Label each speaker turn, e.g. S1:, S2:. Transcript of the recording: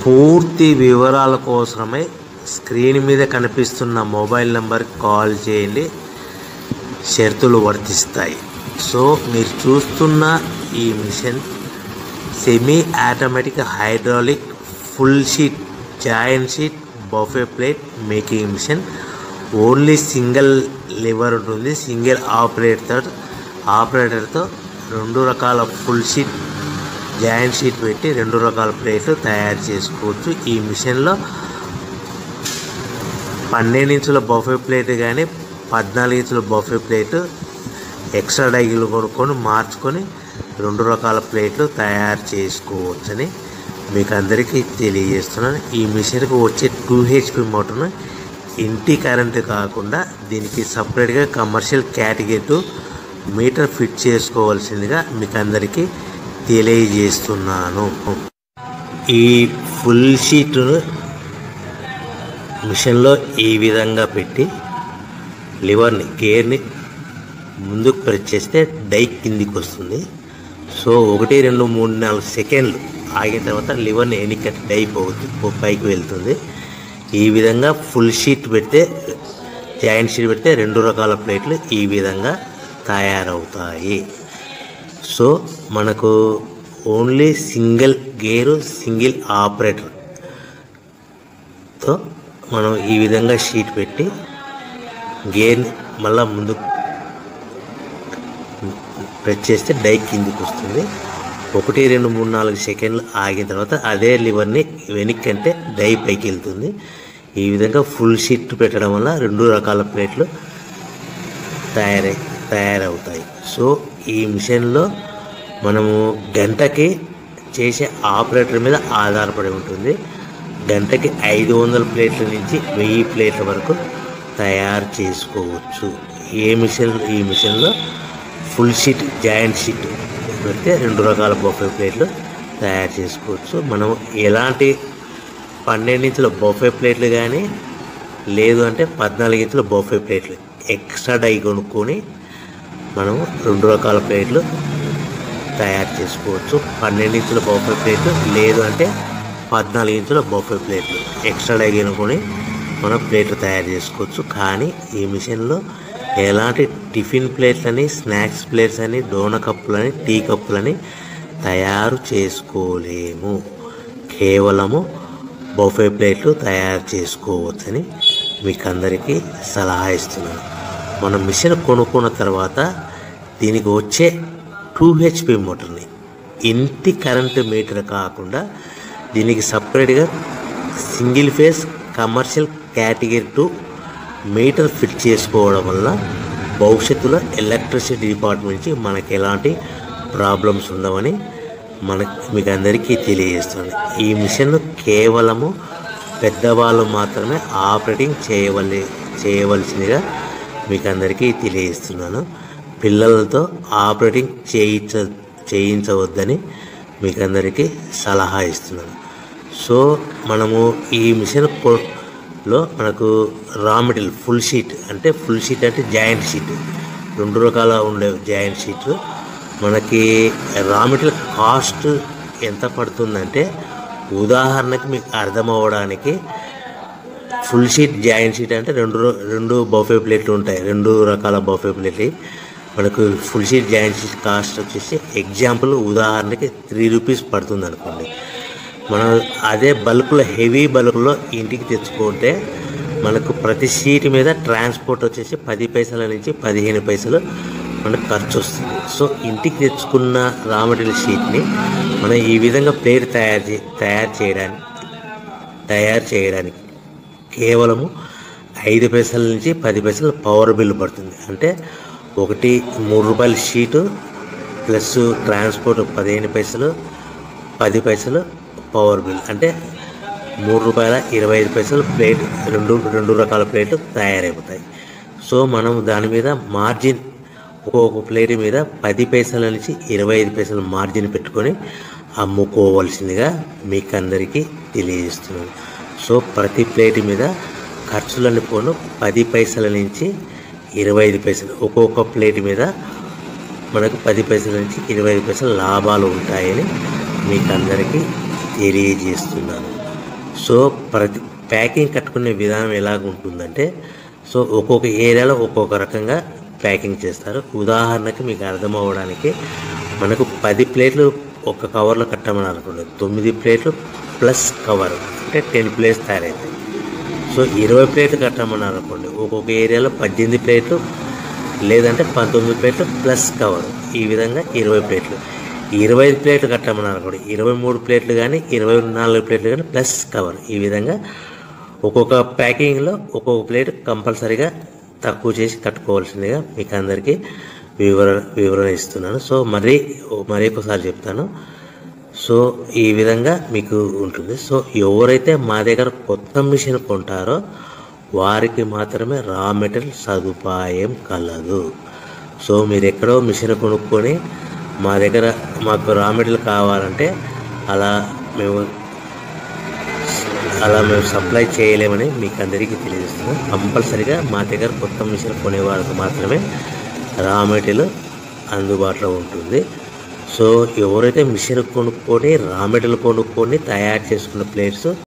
S1: పూర్తి వివరాల కోసమై స్క్రీన్ మీద కనిపిస్తున్న మొబైల్ నెంబర్కి కాల్ చేయండి. షరతులు వర్తిస్తాయి. సో మీరు చూస్తున్న ఈ machine semi automatic hydraulic full sheet joint sheet buffet plate making machine. Only single lever ఉంటుంది. సింగిల్ ఆపరేటర్తో 2 రకాల ఫుల్ షీట్ జాయింట్ షీట్ పెట్టి 2 రకాల ప్లేట్లు తయారు చేసుకోవచ్చు. ఈ మిషన్లో 12 ఇంచుల బఫే ప్లేట్ కానీ 14 ఇంచుల బఫే ప్లేటు ఎక్స్ట్రా డైలు కొనుక్కొని మార్చుకొని 2 రకాల ప్లేట్లు తయారు చేసుకోవచ్చని మీకు అందరికీ తెలియజేస్తున్నాను. ఈ మిషన్కి వచ్చే 2 HP మోటార్ను ఇంటి కరెంటు కాకుండా దీనికి సపరేట్గా కమర్షియల్ కేటగిరీ మీటర్ ఫిట్ చేసుకోవాల్సిందిగా మీకు అందరికీ తెలియజేస్తున్నాను. ఈ ఫుల్ షీట్ మిషన్లో ఈ విధంగా పెట్టి లివర్ని గేర్ని ముందుకు ప్రెస్ చేస్తే డై కిందికి వస్తుంది. సో 1 2 3 4 సెకండ్లు ఆగిన తర్వాత లివర్ని వెనక్కి డై పైకి వెళ్తుంది. ఈ విధంగా ఫుల్ షీట్ పెడితే జాయింట్ షీట్ పెడితే 2 రకాల ప్లేట్లు ఈ విధంగా తయారవుతాయి. సో మనకు ఓన్లీ సింగిల్ గేరు సింగిల్ ఆపరేటర్తో మనం ఈ విధంగా షీట్ పెట్టి గేర్ని మళ్ళీ ముందుకు ప్రెస్ చేస్తే డై కిందికి వస్తుంది. 1 2 3 4 సెకండ్లు ఆగిన తర్వాత అదే లివర్ని వెనక్కి అంటే డై పైకి వెళ్తుంది. ఈ విధంగా ఫుల్ షీట్ పెట్టడం వల్ల 2 రకాల ప్లేట్లు తయారవుతాయి. సో ఈ మిషన్లో మనము గంటకి చేసే ఆపరేటర్ మీద ఆధారపడి ఉంటుంది. గంటకి 500 ప్లేట్ల నుంచి 1000 ప్లేట్ల వరకు తయారు చేసుకోవచ్చు. ఈ మిషన్లో ఫుల్ షీట్ జాయింట్ షీట్ పెడితే 2 రకాల బఫే ప్లేట్లు తయారు చేసుకోవచ్చు. మనం ఎలాంటి 12 ఇంచుల బఫే ప్లేట్లు కానీ లేదు అంటే 14 ఇంచుల బఫే ప్లేట్లు ఎక్స్ట్రా డై కొనుక్కొని మనం 2 రకాల ప్లేట్లు తయారు చేసుకోవచ్చు. 12 ఇంచుల బఫే ప్లేట్లు లేదు అంటే 14 ఇంచుల బఫే ప్లేట్లు ఎక్స్ట్రా డై కొనుక్కొని మనం ప్లేట్లు తయారు చేసుకోవచ్చు. కానీ ఈ మిషన్లో ఎలాంటి టిఫిన్ ప్లేట్లని స్నాక్స్ ప్లేట్స్ అని డోన కప్పులని టీ కప్పులని తయారు చేసుకోలేము. కేవలము బఫే ప్లేట్లు తయారు చేసుకోవచ్చని మీకు అందరికీ సలహా ఇస్తున్నాను. మనం మిషన్ కొనుక్కున్న తర్వాత దీనికి వచ్చే 2 HP మోటార్ని ఇంటి కరెంటు మీటర్ కాకుండా దీనికి సపరేట్గా single phase commercial category 2 metre fit చేసుకోవడం వల్ల భవిష్యత్తులో ఎలక్ట్రిసిటీ డిపార్ట్మెంట్ నుంచి మనకి ఎలాంటి ప్రాబ్లమ్స్ ఉండవని మీకు అందరికీ తెలియజేస్తుంది. ఈ మిషన్ కేవలము పెద్దవాళ్ళు మాత్రమే ఆపరేటింగ్ చేయవలసిందిగా మీకు అందరికీ తెలియజేస్తున్నాను. పిల్లలతో ఆపరేటింగ్ చేయించవద్దని మీకు అందరికీ సలహా ఇస్తున్నాను. సో మనము ఈ మిషన్లో మనకు రా మెటీరియల్ ఫుల్ షీట్ అంటే జాయింట్ షీట్ 2 రకాల ఉండే జాయింట్ షీట్ మనకి రా మెటీరియల్ కాస్ట్ ఎంత పడుతుందంటే ఉదాహరణకి మీకు అర్థమవ్వడానికి ఫుల్ షీట్ జాయింట్ షీట్ అంటే 2 బఫే ప్లేట్లు ఉంటాయి. 2 రకాల బఫే ప్లేట్లు మనకు full sheet joint sheet cost వచ్చేసి ఎగ్జాంపుల్ ఉదాహరణకి 3 రూపీస్ పడుతుంది అనుకోండి. మనం అదే బల్క్లో హెవీ బల్క్లో ఇంటికి తెచ్చుకుంటే మనకు ప్రతి షీట్ మీద ట్రాన్స్పోర్ట్ వచ్చేసి 10 పైసల నుంచి 15 పైసలు మనకు ఖర్చు వస్తుంది. సో ఇంటికి తెచ్చుకున్న రా మెటీరియల్ షీట్ని మనం ఈ విధంగా ప్లేట్ తయారు చేయడానికి కేవలము 5 పైసల నుంచి 10 పైసలు పవర్ బిల్ పడుతుంది. అంటే 3 రూపాయల షీటు ప్లస్ ట్రాన్స్పోర్ట్ 15 పైసలు 10 పైసలు పవర్ బిల్ అంటే 3 రూపాయల 25 పైసలు ప్లేట్ 2 రకాల ప్లేట్లు తయారైపోతాయి. సో మనం దాని మీద మార్జిన్ ఒక్కొక్క ప్లేట్ మీద 10 పైసల నుంచి 25 పైసలు మార్జిన్ పెట్టుకొని అమ్ముకోవాల్సిందిగా మీకు అందరికీ తెలియజేస్తున్నాను. సో ప్రతి ప్లేట్ మీద ఖర్చులన్నీ పోను 10 పైసల నుంచి 25 పైసలు ఒక్కొక్క ప్లేట్ మీద మనకు 10 పైసల నుంచి 25 పైసలు లాభాలు ఉంటాయని మీకు అందరికీ తెలియజేస్తున్నాను. సో ప్రతి ప్యాకింగ్ కట్టుకునే విధానం ఎలాగ ఉంటుందంటే, సో ఒక్కొక్క ఏరియాలో ఒక్కొక్క రకంగా ప్యాకింగ్ చేస్తారు. ఉదాహరణకి మీకు అర్థం అవ్వడానికి, మనకు 10 ప్లేట్లు ఒక కవర్లో కట్టమని అనుకోండి, 9 ప్లేట్లు ప్లస్ కవర్ అంటే 10 ప్లేట్స్ తయారవుతాయి. సో 20 ప్లేట్లు కట్టమని అనుకోండి, ఒక్కొక్క ఏరియాలో 18 ప్లేట్లు లేదంటే 19 ప్లేట్లు ప్లస్ కవర్, ఈ విధంగా 20 ప్లేట్లు. 25 ప్లేట్లు కట్టమని అనుకోండి, 23 ప్లేట్లు కానీ 24 ప్లేట్లు కానీ ప్లస్ కవర్, ఈ విధంగా ఒక్కొక్క ప్యాకింగ్లో ఒక్కొక్క ప్లేట్ కంపల్సరీగా తక్కువ చేసి కట్టుకోవాల్సిందిగా మీకు అందరికీ వివరణ ఇస్తున్నాను. సో మరి ఒకసారి చెప్తాను. సో ఈ విధంగా మీకు ఉంటుంది. సో ఎవరైతే మా దగ్గర కొత్త మిషన్ కొంటారో వారికి మాత్రమే రా మెటీరియల్ సదుపాయం కలదు. సో మీరు ఎక్కడో మిషన్ కొనుక్కొని మా దగ్గర మాకు రా మెటీరియల్ కావాలంటే అలా మేము సప్లై చేయలేమని మీకు అందరికీ తెలియజేస్తున్నాం. కంపల్సరీగా మా దగ్గర కొత్త మిషన్ కొనే వాళ్ళకి మాత్రమే రా మెటీరియల్ అందుబాటులో ఉంటుంది. సో ఎవరైతే మిషన్ కొనుక్కొని రా మెటీరియల్ కొనుక్కొని తయారు చేసుకున్న ప్లేట్స్